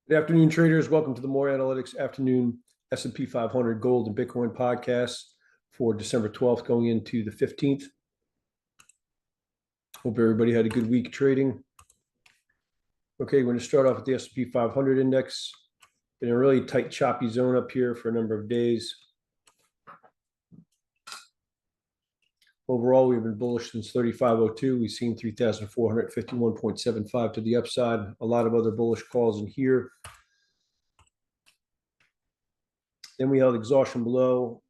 Good afternoon, traders. Welcome to the More Analytics Afternoon S&P 500 Gold and Bitcoin podcast for December 12th going into the 15th. Hope everybody had a good week trading. Okay, we're going to start off with the S&P 500 index. In a really tight, choppy zone up here for a number of days. Overall, we've been bullish since 3502. We've seen 3,451.75 to the upside. A lot of other bullish calls in here. Then we held exhaustion below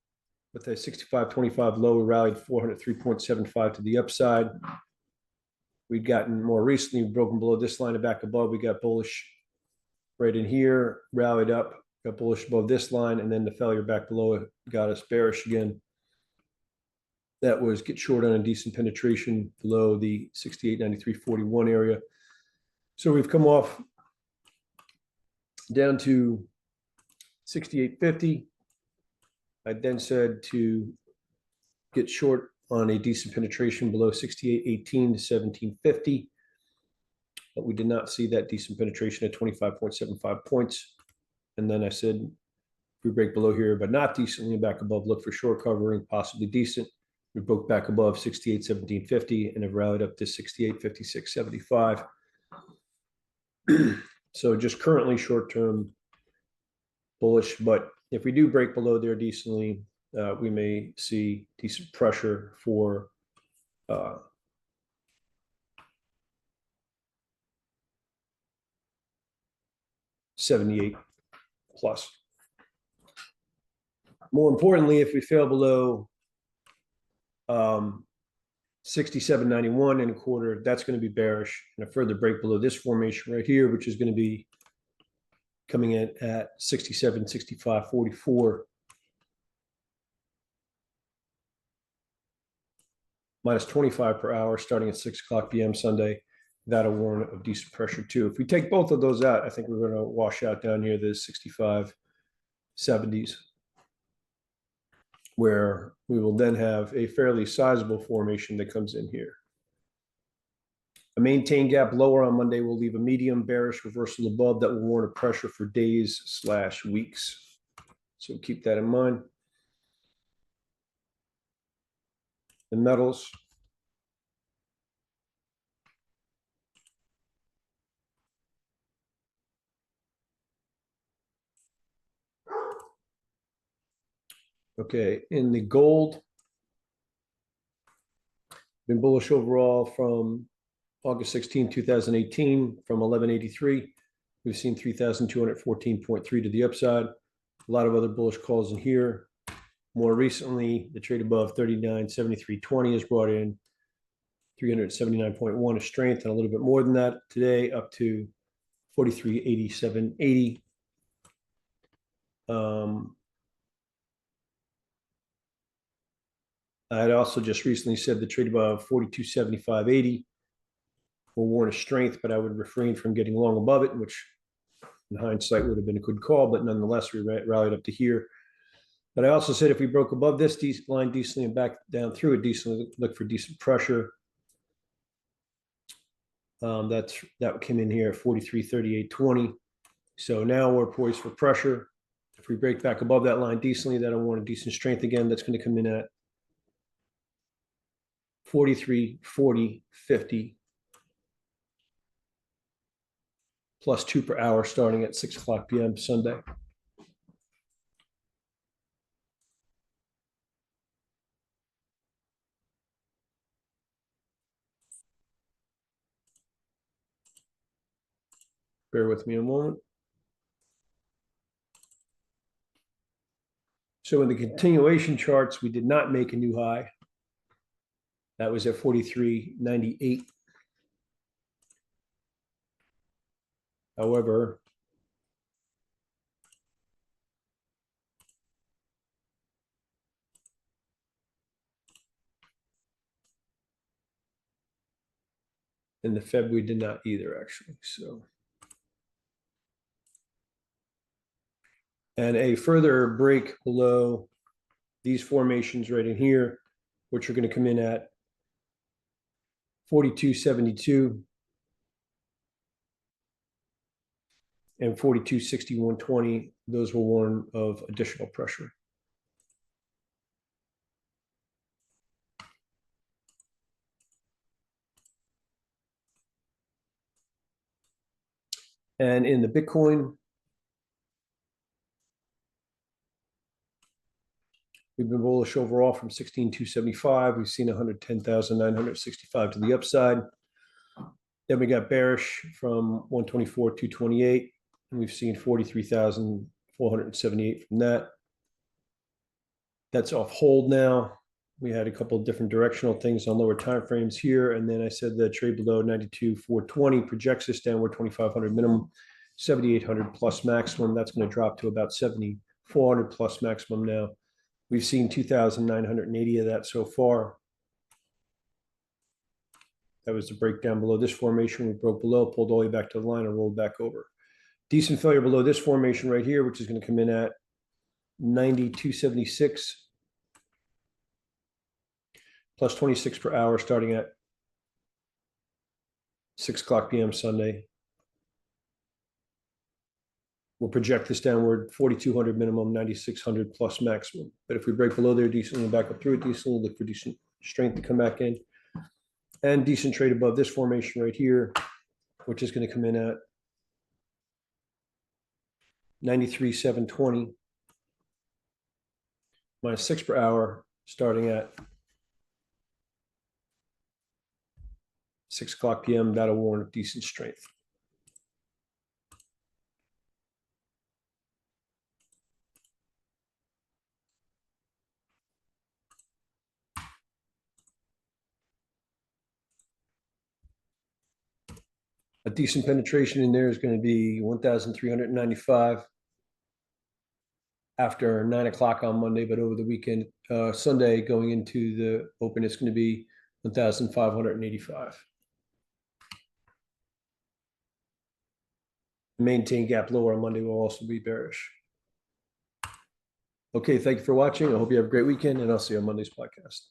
with a 65.25 low. We rallied 403.75 to the upside. We'd gotten more recently broken below this line and back above. We got bullish right in here, rallied up, got bullish above this line, and then the failure back below it got us bearish again. That was get short on a decent penetration below the 68.93.41 area. So we've come off down to 68.50. I then said to get short on a decent penetration below 68.18 to 17.50. But we did not see that decent penetration at 25.75 points. And then I said, if we break below here, but not decently and back above, look for short covering, possibly decent. We broke back above 68.1750 and have rallied up to 68.56.75. So just currently short-term bullish, but if we do break below there decently, we may see decent pressure for 78 plus. More importantly, if we fail below 67.91 and a quarter, that's going to be bearish, and a further break below this formation right here, which is going to be coming in at 67.65.44. Minus 25 per hour starting at 6 o'clock p.m. Sunday. That'll warn of decent pressure too. If we take both of those out, I think we're going to wash out down here the 65.70s, where we will then have a fairly sizable formation that comes in here. A maintained gap lower on Monday will leave a medium bearish reversal above that will warn of pressure for days/weeks. So keep that in mind. The metals. Okay, in the gold, been bullish overall from August 16, 2018, from 1183. We've seen 3,214.3 to the upside. A lot of other bullish calls in here. More recently, the trade above 39.7320 has brought in 379.1 of strength and a little bit more than that today, up to 43.8780. I had also just recently said the trade above 42.7580 will warn a strength, but I would refrain from getting long above it, which in hindsight would have been a good call, but nonetheless, we rallied up to here. But I also said if we broke above this line decently and back down through it decently, look for decent pressure. That came in here at 43.3820. So now we're poised for pressure. If we break back above that line decently, that'll warn a decent strength again. That's going to come in at 43.40.50 plus 2 per hour starting at 6 o'clock p.m. Sunday. Bear with me a moment. So in the continuation charts, we did not make a new high. That was at 43.98. However, in the Feb, we did not either, actually. So, and a further break below these formations right in here, which are going to come in at 42.72. and 42.60, 120, those were warned of additional pressure. And in the Bitcoin, we've been bullish overall from 16,275. We've seen 110,965 to the upside. Then we got bearish from 124, 228, and we've seen 43,478 from that. That's off hold now. We had a couple of different directional things on lower timeframes here, and then I said the trade below 92,420 projects this downward 2,500 minimum, 7,800 plus maximum. That's going to drop to about 7,400 plus maximum now. We've seen 2,980 of that so far. That was the breakdown below this formation. We broke below, pulled all the way back to the line, and rolled back over. Decent failure below this formation right here, which is going to come in at 92.76 plus 26 per hour starting at 6 o'clock p.m. Sunday. We'll project this downward 4,200 minimum, 9,600 plus maximum. But if we break below there decently and back up through it decently, look for decent strength to come back in. And decent trade above this formation right here, which is going to come in at 93,720 minus 6 per hour starting at 6 o'clock p.m. That'll warn of decent strength. A decent penetration in there is going to be 1,395 after 9 o'clock on Monday, but over the weekend, Sunday going into the open, it's going to be 1,585. Maintain gap lower on Monday will also be bearish. Okay, thank you for watching. I hope you have a great weekend, and I'll see you on Monday's podcast.